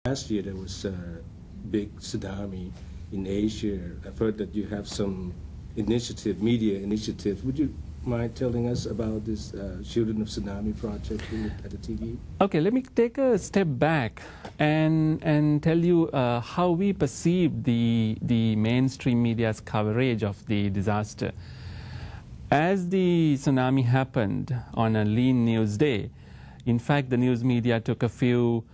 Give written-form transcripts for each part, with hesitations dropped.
Last year there was a big tsunami in Asia. I've heard that you have some media initiative. Would you mind telling us about this Children of Tsunami project at the TV? Okay, let me take a step back and tell you how we perceive the mainstream media's coverage of the disaster. As the tsunami happened on a lean news day, in fact, the news media took a few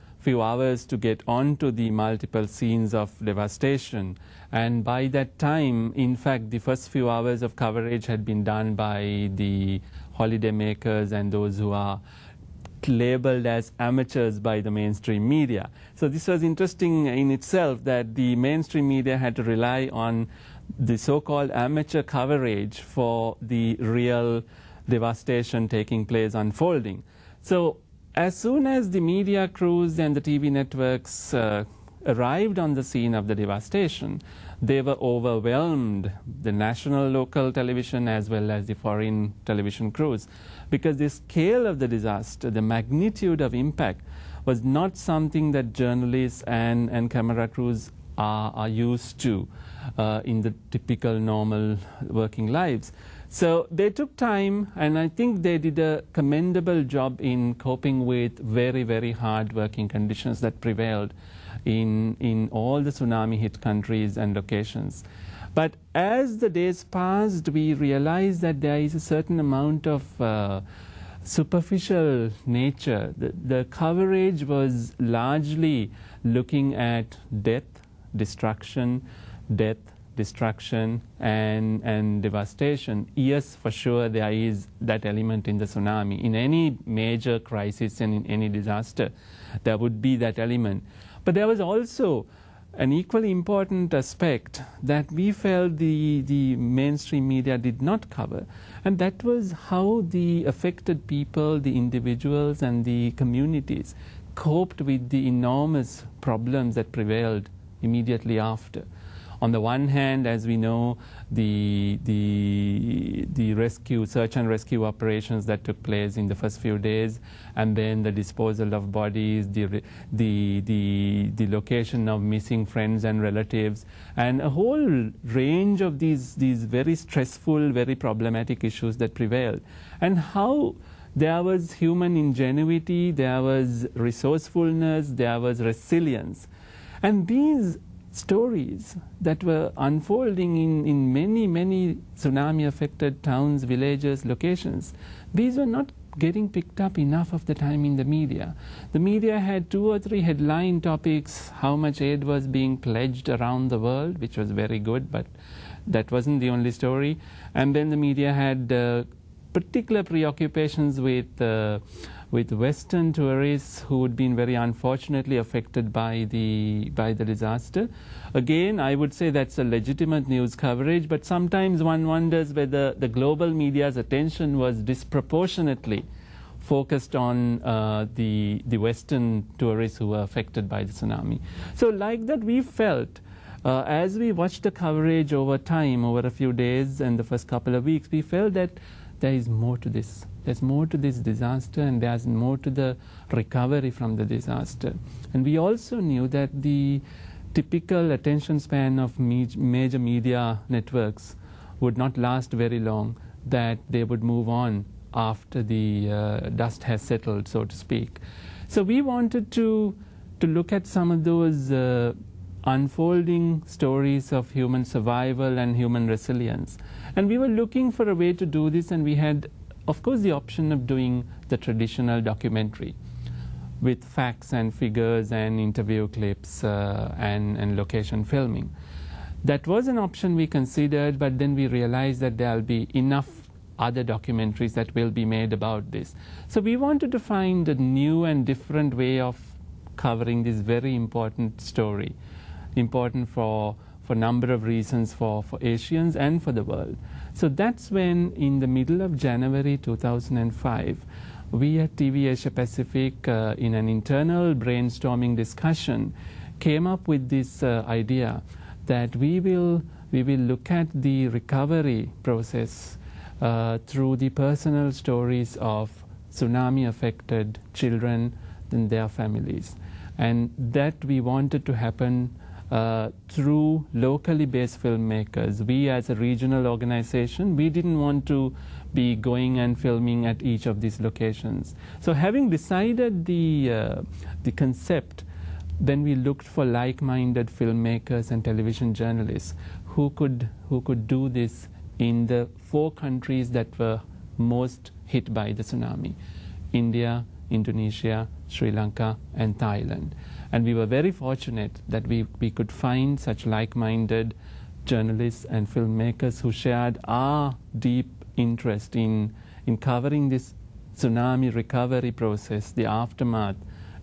hours to get onto the multiple scenes of devastation. And by that time, in fact, the first few hours of coverage had been done by the holiday makers and those who are labeled as amateurs by the mainstream media. So this was interesting in itself, that the mainstream media had to rely on the so-called amateur coverage for the real devastation taking place, unfolding. So as soon as the media crews and the TV networks arrived on the scene of the devastation, they were overwhelmed, the national, local television as well as the foreign television crews, because the scale of the disaster, the magnitude of impact, was not something that journalists and camera crews are used to in the typical normal working lives. So they took time, and I think they did a commendable job in coping with very, very hard working conditions that prevailed in all the tsunami hit countries and locations. But as the days passed, we realized that there is a certain amount of superficial nature. The coverage was largely looking at death, destruction, and devastation. Yes, for sure, there is that element in the tsunami. In any major crisis and in any disaster, there would be that element. But there was also an equally important aspect that we felt the mainstream media did not cover, and that was how the affected people, the individuals and the communities coped with the enormous problems that prevailed immediately after. On the one hand, as we know, the search and rescue operations that took place in the first few days, and then the disposal of bodies, the location of missing friends and relatives, and a whole range of these very stressful, very problematic issues that prevailed, and how there was human ingenuity, there was resourcefulness, there was resilience. And these stories that were unfolding in many tsunami-affected towns, villages, locations, these were not getting picked up enough of the time in the media. The media had 2 or 3 headline topics: how much aid was being pledged around the world, which was very good, but that wasn't the only story. And then the media had particular preoccupations with Western tourists who had been very unfortunately affected by the disaster. Again, I would say that's a legitimate news coverage, but sometimes one wonders whether the global media's attention was disproportionately focused on the Western tourists who were affected by the tsunami. So like that, we felt, as we watched the coverage over time, over a few days and the first couple of weeks, we felt that there is more to this. There's more to this disaster, and there's more to the recovery from the disaster. And we also knew that the typical attention span of major media networks would not last very long, that they would move on after the dust has settled, so to speak. So we wanted to look at some of those unfolding stories of human survival and human resilience. And we were looking for a way to do this, and we had, of course, the option of doing the traditional documentary with facts and figures and interview clips and location filming. That was an option we considered, but then we realized that there will be enough other documentaries that will be made about this. So we wanted to find a new and different way of covering this very important story, important for a number of reasons for Asians and for the world. So that's when, in the middle of January 2005, we at TV Asia Pacific, in an internal brainstorming discussion, came up with this idea that we will look at the recovery process through the personal stories of tsunami-affected children and their families. And that we wanted to happen through locally based filmmakers. We as a regional organization, we didn't want to be going and filming at each of these locations. So having decided the concept, then we looked for like-minded filmmakers and television journalists who could do this in the 4 countries that were most hit by the tsunami: India, Indonesia, Sri Lanka, and Thailand. And we were very fortunate that we could find such like-minded journalists and filmmakers who shared our deep interest in covering this tsunami recovery process, the aftermath,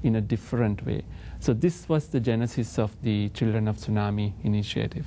in a different way. So this was the genesis of the Children of Tsunami initiative.